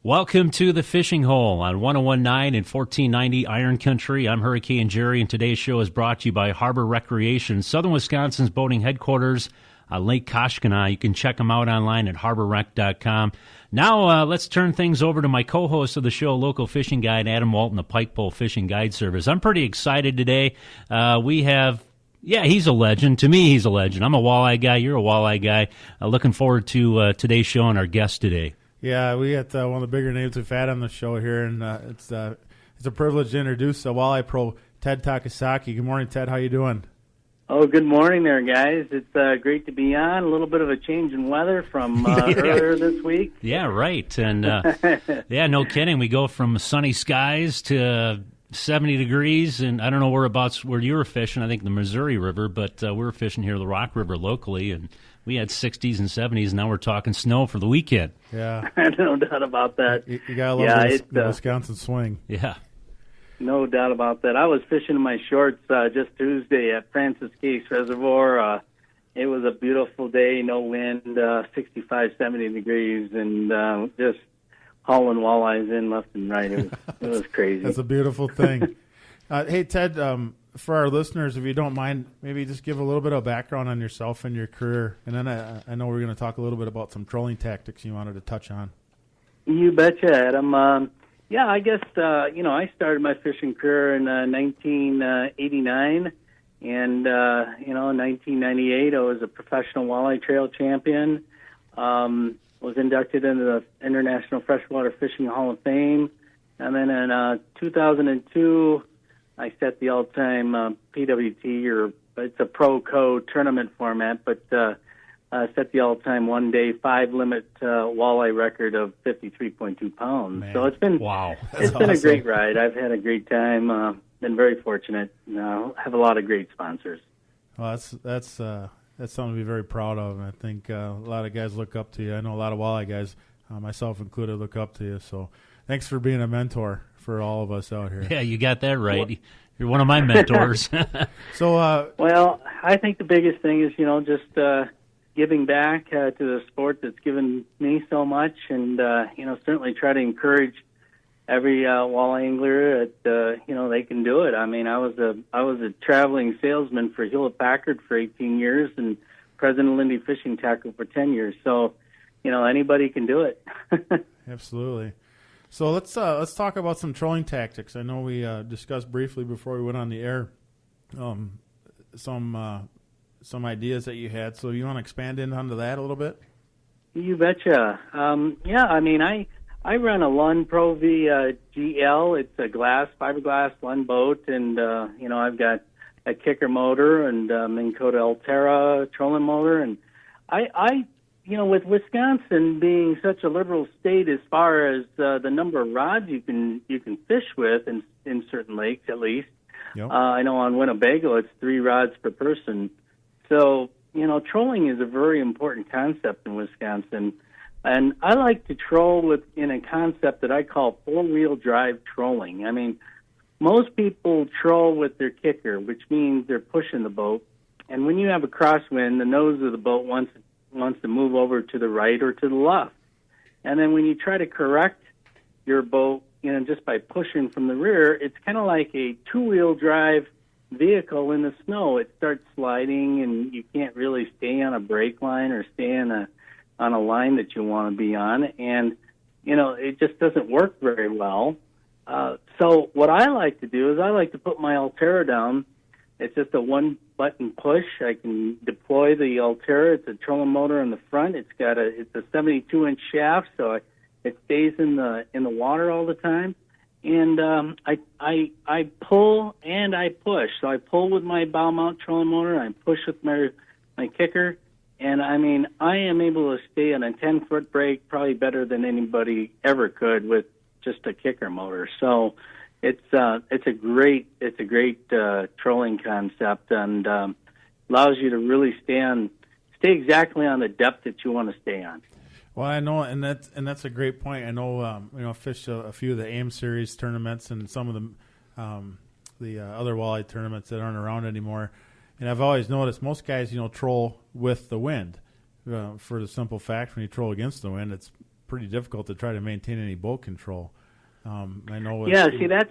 Welcome to the Fishing Hole on 101.9 and 1490 Iron Country. I'm Hurricane Jerry, and today's show is brought to you by Harbor Recreation, Southern Wisconsin's boating headquarters on Lake Koshkonong. You can check them out online at harborrec.com. Now, let's turn things over to my co-host of the show, local fishing guide Adam Walton, the Pike Pole Fishing Guide Service. I'm pretty excited today. He's a legend. To me, he's a legend. I'm a walleye guy. You're a walleye guy. Looking forward to today's show and our guest today. Yeah, we got one of the bigger names we've had on the show here, and it's a privilege to introduce Walleye Pro Ted Takasaki. Good morning, Ted. How you doing? Oh, good morning there, guys. It's great to be on. A little bit of a change in weather from earlier this week. Yeah, right. And, no kidding. We go from sunny skies to 70 degrees, and I don't know where you were fishing. I think the Missouri River, but we were fishing here the Rock River locally, and we had 60s and 70s, and now we're talking snow for the weekend. Yeah. No doubt about that. You got to love the Wisconsin swing. Yeah. No doubt about that. I was fishing in my shorts just Tuesday at Francis Case Reservoir. It was a beautiful day, no wind, 65, 70 degrees, and just hauling walleyes in left and right. It was crazy. That's a beautiful thing. Hey, Ted, for our listeners, if you don't mind, maybe just give a little bit of background on yourself and your career. And then I know we're going to talk a little bit about some trolling tactics you wanted to touch on. You betcha, Adam. I guess, I started my fishing career in 1989. And, in 1998, I was a professional walleye trail champion. Was inducted into the International Freshwater Fishing Hall of Fame. And then in 2002, I set the all-time PWT, it's a pro-co tournament format, but set the all-time one-day 5-limit walleye record of 53.2 pounds. Man. So it's been awesome. A great ride. I've had a great time. Been very fortunate. Have a lot of great sponsors. Well, that's something to be very proud of. And I think a lot of guys look up to you. I know a lot of walleye guys, myself included, look up to you. So thanks for being a mentor for all of us out here. Yeah, you got that right. Well, you're one of my mentors. So, well, I think the biggest thing is, just giving back to the sport that's given me so much, and certainly try to encourage every walleye angler that they can do it. I mean, I was a traveling salesman for Hewlett Packard for 18 years, and president of Lindy Fishing Tackle for 10 years. So, anybody can do it. Absolutely. So let's talk about some trolling tactics. I know we discussed briefly before we went on the air some ideas that you had. So you want to expand onto that a little bit? You betcha. I run a Lund Pro V GL. It's a fiberglass Lund boat, and I've got a kicker motor and Minn Kota Altera trolling motor, and I with Wisconsin being such a liberal state as far as the number of rods you can fish with in certain lakes, at least. Yep. I know on Winnebago it's 3 rods per person. So, trolling is a very important concept in Wisconsin. And I like to troll in a concept that I call 4-wheel drive trolling. I mean, most people troll with their kicker, which means they're pushing the boat. And when you have a crosswind, the nose of the boat wants to move over to the right or to the left. And then when you try to correct your boat, just by pushing from the rear, it's kind of like a 2-wheel drive vehicle in the snow. It starts sliding, and you can't really stay on a brake line or stay on a line that you want to be on. And, it just doesn't work very well. So what I like to do is I like to put my Altera down. It's just a one-button push. I can deploy the Altera. It's a trolling motor in the front. It's a 72-inch shaft, so it stays in the water all the time. And I pull and I push. So I pull with my bow mount trolling motor. I push with my kicker. And, I mean, I am able to stay on a 10-foot break probably better than anybody ever could with just a kicker motor. So it's a great trolling concept, and allows you to really stay exactly on the depth that you want to stay on. Well, I know, and that's a great point. I know, I fished a few of the AIM Series tournaments and some of the other walleye tournaments that aren't around anymore. And I've always noticed most guys, troll with the wind. For the simple fact, when you troll against the wind, it's pretty difficult to try to maintain any boat control. I know. See, that's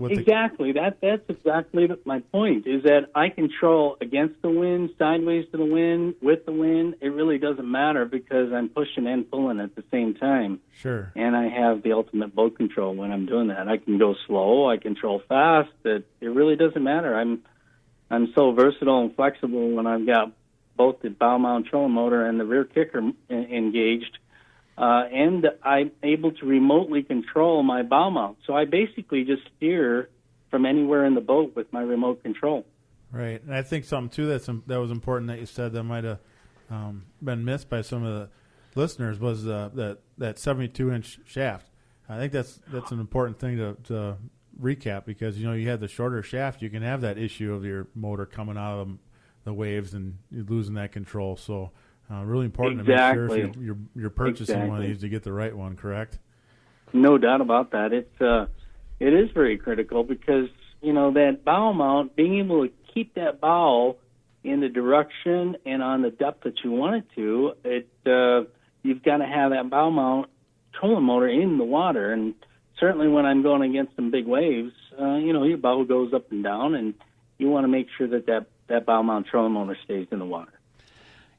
exactly that's exactly my point. Is that I control against the wind, sideways to the wind, with the wind. It really doesn't matter because I'm pushing and pulling at the same time. Sure. And I have the ultimate boat control when I'm doing that. I can go slow, I control fast. It really doesn't matter. I'm so versatile and flexible when I've got both the bow mount trolling motor and the rear kicker engaged. And I'm able to remotely control my bow mount. So I basically just steer from anywhere in the boat with my remote control. Right. And I think something, too, that was important that you said that might have been missed by some of the listeners was that 72-inch shaft. I think that's an important thing to recap because, you had the shorter shaft. You can have that issue of your motor coming out of the waves and you're losing that control. So really important to make sure if you're purchasing one of these to get the right one, correct? No doubt about that. It is very critical because, that bow mount, being able to keep that bow in the direction and on the depth that you want it to, you've got to have that bow mount trolling motor in the water. And certainly when I'm going against some big waves, your bow goes up and down, and you want to make sure that bow mount trolling motor stays in the water.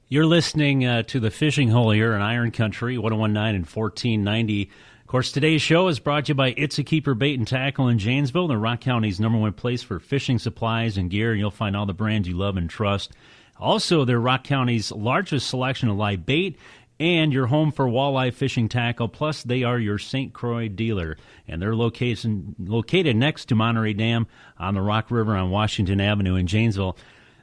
You're listening to The Fishing Hole here in Iron Country, 1019 and 1490. Of course, today's show is brought to you by It's a Keeper Bait and Tackle in Janesville, the Rock County's #1 place for fishing supplies and gear. You'll find all the brands you love and trust. Also, they're Rock County's largest selection of live bait and your home for walleye fishing tackle. Plus, they are your St. Croix dealer, and they're located next to Monterey Dam on the Rock River on Washington Avenue in Janesville.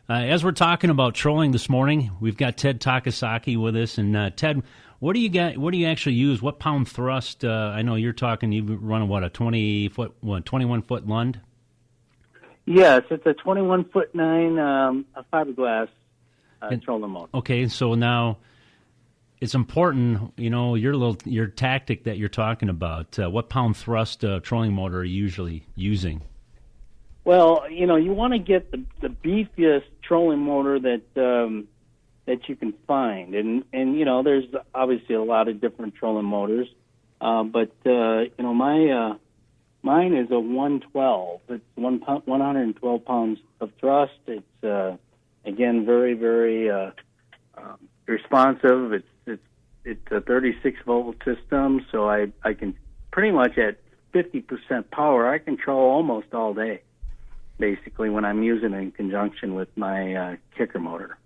As we're talking about trolling this morning, we've got Ted Takasaki with us. And Ted, what do you actually use? What pound thrust? I know you're talking. You run a 21-foot Lund? Yes, it's a 21-foot-9 fiberglass trolling motor. Okay, so now it's important. Your tactic that you're talking about. What pound thrust trolling motor are you usually using? Well, you want to get the beefiest trolling motor that you can find, and there's obviously a lot of different trolling motors, but mine is a 112. It's 112 pounds of thrust. It's again very very responsive. It's a 36 volt system, so I can pretty much at 50% power I control almost all day. Basically, when I'm using it in conjunction with my kicker motor.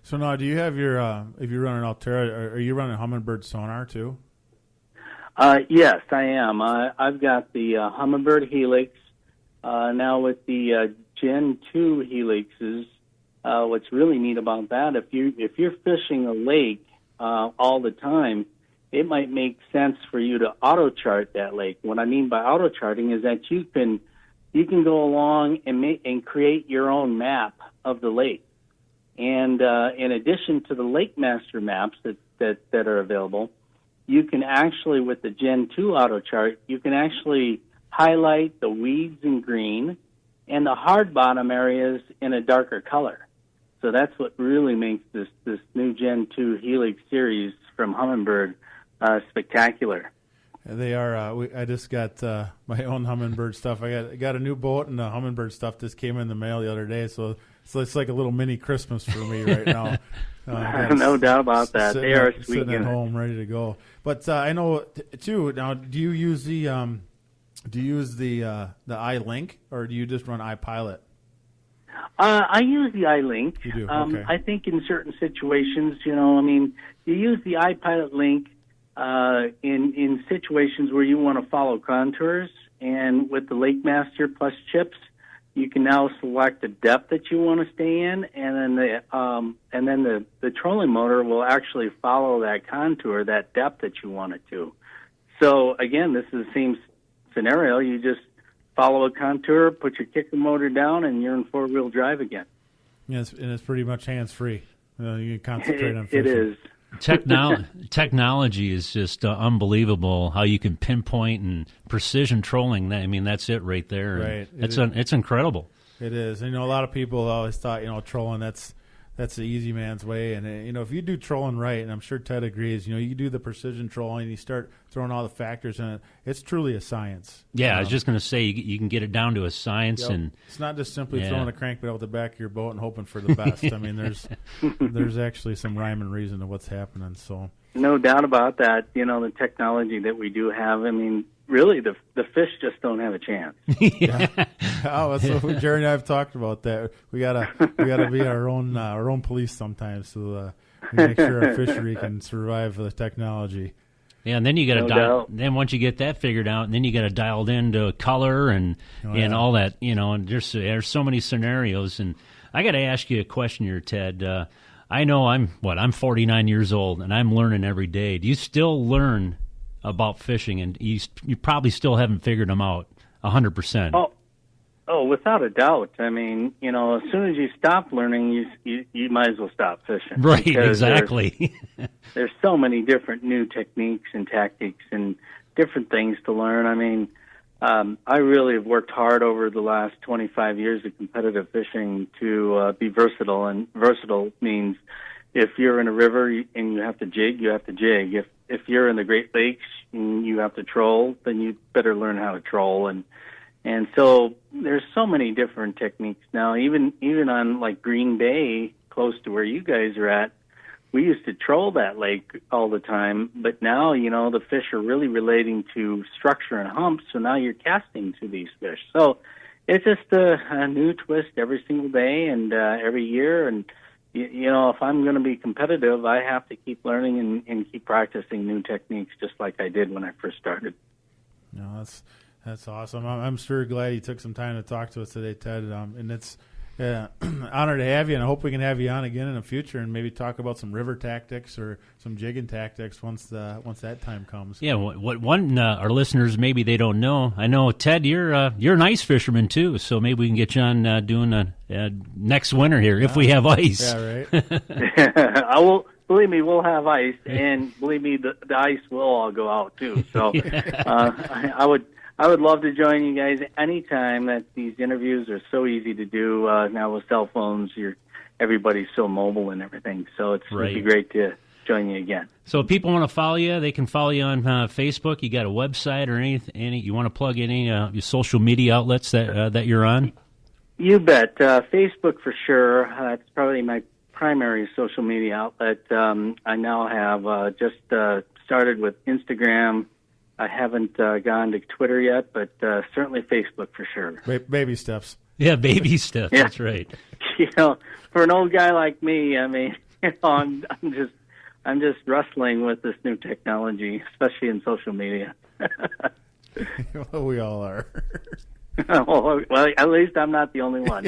So now, do you have your, if you're running Altera, are you running Humminbird sonar too? Yes, I am. I've got the Humminbird Helix. Now with the Gen 2 Helixes, what's really neat about that, if you're fishing a lake all the time, it might make sense for you to auto-chart that lake. What I mean by auto-charting is that you can go along and create your own map of the lake. And in addition to the Lake Master maps that are available, you can actually, with the Gen 2 auto chart, you can actually highlight the weeds in green and the hard bottom areas in a darker color. So that's what really makes this new Gen 2 Helix series from Humminbird spectacular. They are. I just got my own Humminbird stuff. I got a new boat, and the Humminbird stuff just came in the mail the other day. So it's like a little mini Christmas for me right now. No doubt about that. They are sweet. Sitting at home, ready to go. But I know too. Now, do you use the iLink, or do you just run IPilot? I use the iLink. You do. Okay. I think in certain situations, you use the IPilot Link. In situations where you want to follow contours, and with the Lake Master Plus chips, you can now select the depth that you want to stay in, and then the trolling motor will actually follow that contour, that depth that you want it to. So again, this is the same scenario. You just follow a contour, put your kicker motor down, and you're in 4-wheel drive again. Yes, and it's pretty much hands-free. You can concentrate on fishing. It is. Technology is just unbelievable. How you can pinpoint and precision trolling. I mean, that's it right there. Right. It's incredible. It is. A lot of people always thought, trolling, that's that's the easy man's way. And if you do trolling right, and I'm sure Ted agrees, you do the precision trolling, you start throwing all the factors in it. It's truly a science. Yeah, I was just going to say you can get it down to a science, and it's not just simply throwing a crankbait out the back of your boat and hoping for the best. I mean, there's actually some rhyme and reason to what's happening. So no doubt about that. The technology that we do have. I mean, really, the fish just don't have a chance. Yeah. Oh, so Jerry and I have talked about that. We gotta be our own police sometimes, so we make sure our fishery can survive the technology. Yeah, and then you got to then once you get that figured out, and then you got to dial into color and all that. And there's so many scenarios. And I got to ask you a question here, Ted. I know I'm 49 years old, and I'm learning every day. Do you still learn about fishing, and you probably still haven't figured them out 100%? Oh, without a doubt. I mean, as soon as you stop learning, you might as well stop fishing. Right, exactly. There's so many different new techniques and tactics and different things to learn. I mean, I really have worked hard over the last 25 years of competitive fishing to be versatile, and versatile means if you're in a river and you have to jig, you have to jig. If you're in the Great Lakes and you have to troll, then you better learn how to troll. And so there's so many different techniques now. Even on like Green Bay, close to where you guys are at, we used to troll that lake all the time. But now, the fish are really relating to structure and humps. So now you're casting to these fish. So it's just a new twist every single day and every year. And if I'm going to be competitive, I have to keep learning and keep practicing new techniques, just like I did when I first started. No, that's awesome. I'm sure glad you took some time to talk to us today, Ted. And it's an honor to have you, and I hope we can have you on again in the future and maybe talk about some river tactics or some jigging tactics once that time comes. Yeah, our listeners, maybe they don't know. I know, Ted, you're an ice fisherman too, so maybe we can get you on doing a next winter here if we have ice. Yeah, right. I will. Believe me, we'll have ice, and believe me, the ice will all go out too. So I would love to join you guys anytime. That these interviews are so easy to do now with cell phones. Everybody's so mobile and everything. So it'd be great to join you again. So if people want to follow you, they can follow you on Facebook. You got a website or any you want to plug any your social media outlets that you're on? You bet. Facebook for sure. It's probably my primary social media outlet. I now have just started with Instagram. I haven't gone to Twitter yet, but certainly Facebook for sure. Baby steps. Yeah, baby steps. Yeah. That's right. For an old guy like me, I mean, I'm just wrestling with this new technology, especially in social media. Well, we all are. Well, at least I'm not the only one.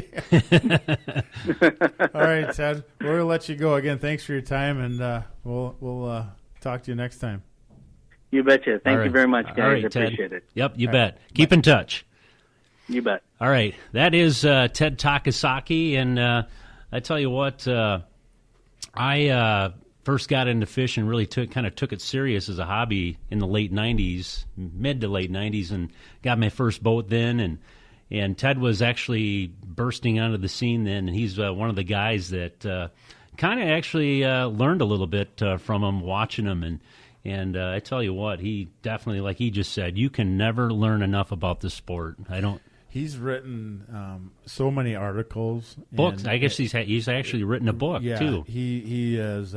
All right, Ted. We're going to let you go. Again, thanks for your time, and we'll talk to you next time. You betcha. Thank you very much, guys. All right, I appreciate it. Yep, you bet. Keep in touch. You bet. All right. That is Ted Takasaki, and I tell you what, I first got into fishing, really took it serious as a hobby in the late 90s, mid to late 90s, and got my first boat then. And Ted was actually bursting onto the scene then, and he's one of the guys that kind of actually learned a little bit from him, watching him. And I tell you what, he definitely, like he just said, you can never learn enough about the sport. He's written so many articles, books. I guess he's actually written a book too. He is.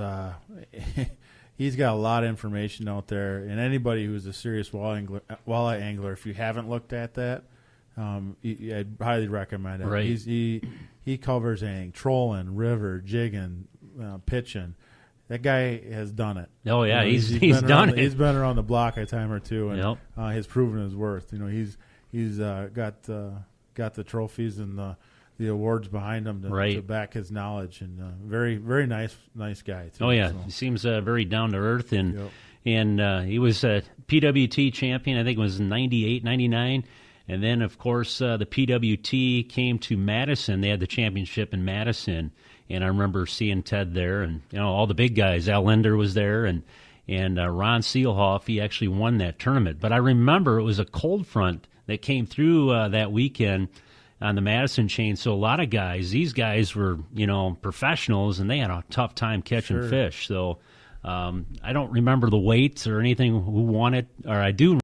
He's got a lot of information out there, and anybody who's a serious walleye angler, if you haven't looked at that, I'd highly recommend it. Right. He covers anything: trolling, river, jigging, pitching. That guy has done it. Oh yeah, he's done it. He's been around the block a time or two, and yep. Has proven his worth. He's got the trophies and the awards behind him to back his knowledge, and very very nice guy too. Oh yeah, he seems very down to earth, and he was a PWT champion. I think it was 98, 99. And then, of course, the PWT came to Madison. They had the championship in Madison, and I remember seeing Ted there, and all the big guys. Al Linder was there, and Ron Seelhoff. He actually won that tournament. But I remember it was a cold front that came through that weekend. on the Madison chain. So a lot of guys, these guys were, professionals, and they had a tough time catching fish. So I don't remember the weights or anything who won it, or I do